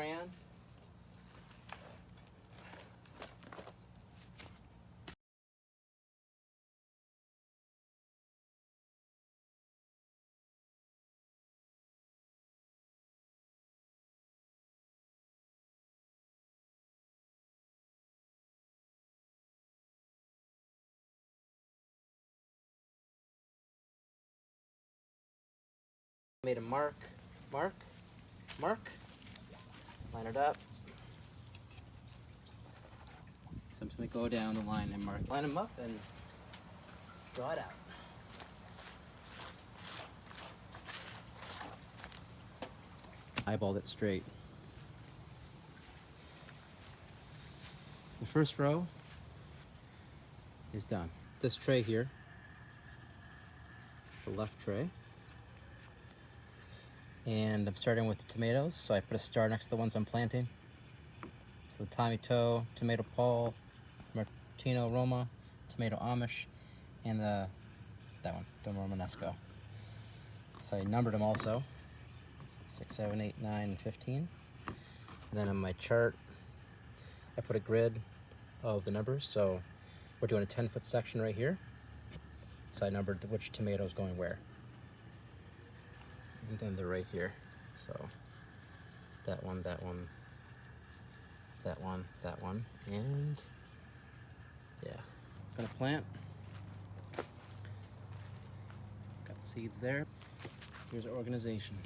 crayon. Made a mark, line it up. Simply go down the line and mark, line them up and draw it out. Eyeballed it straight. The first row is done. This tray here, the left tray. And I'm starting with the tomatoes, so I put a star next to the ones I'm planting. So the Tommy Toe, Tomato Paul, Martino Roma, Tomato Amish, and that one, the Romanesco. So I numbered them also, 6, 7, 8, 9, and 15. And then on my chart, I put a grid of the numbers. So we're doing a 10-foot section right here. So I numbered which tomato is going where. And then they're right here. So that one, that one, that one, that one, and yeah. Gonna plant. Got seeds there. Here's our organization.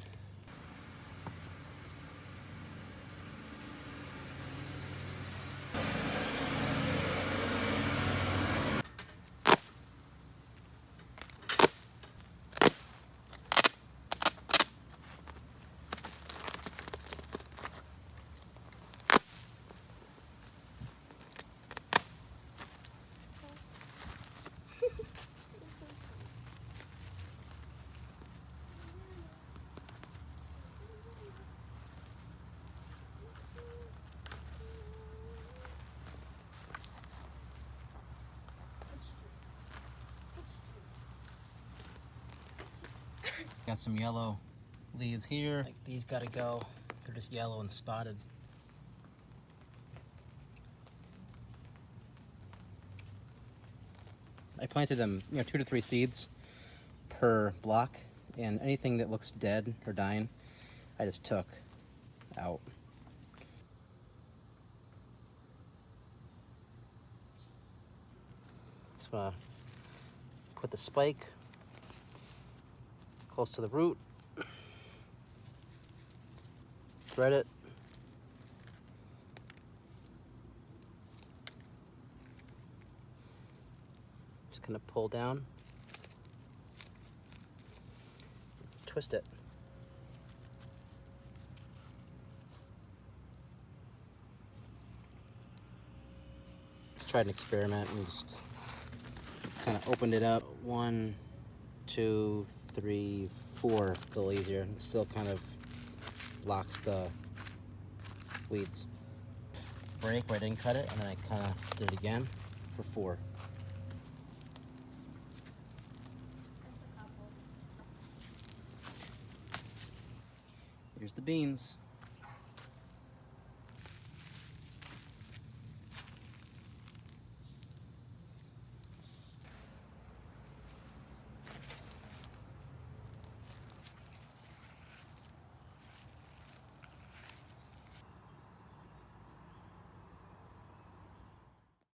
Got some yellow leaves here. Like these gotta go. They're just yellow and spotted. I planted them, 2 to 3 seeds per block, and anything that looks dead or dying, I just took out. Just wanna put the spike close to the root, thread it, just kind of pull down, twist it. Just tried an experiment and just kind of opened it up. 1, 2, 3, 4, a little easier. It still kind of locks the weeds. Break where I didn't cut it, and then I kind of did it again for 4. Here's the beans.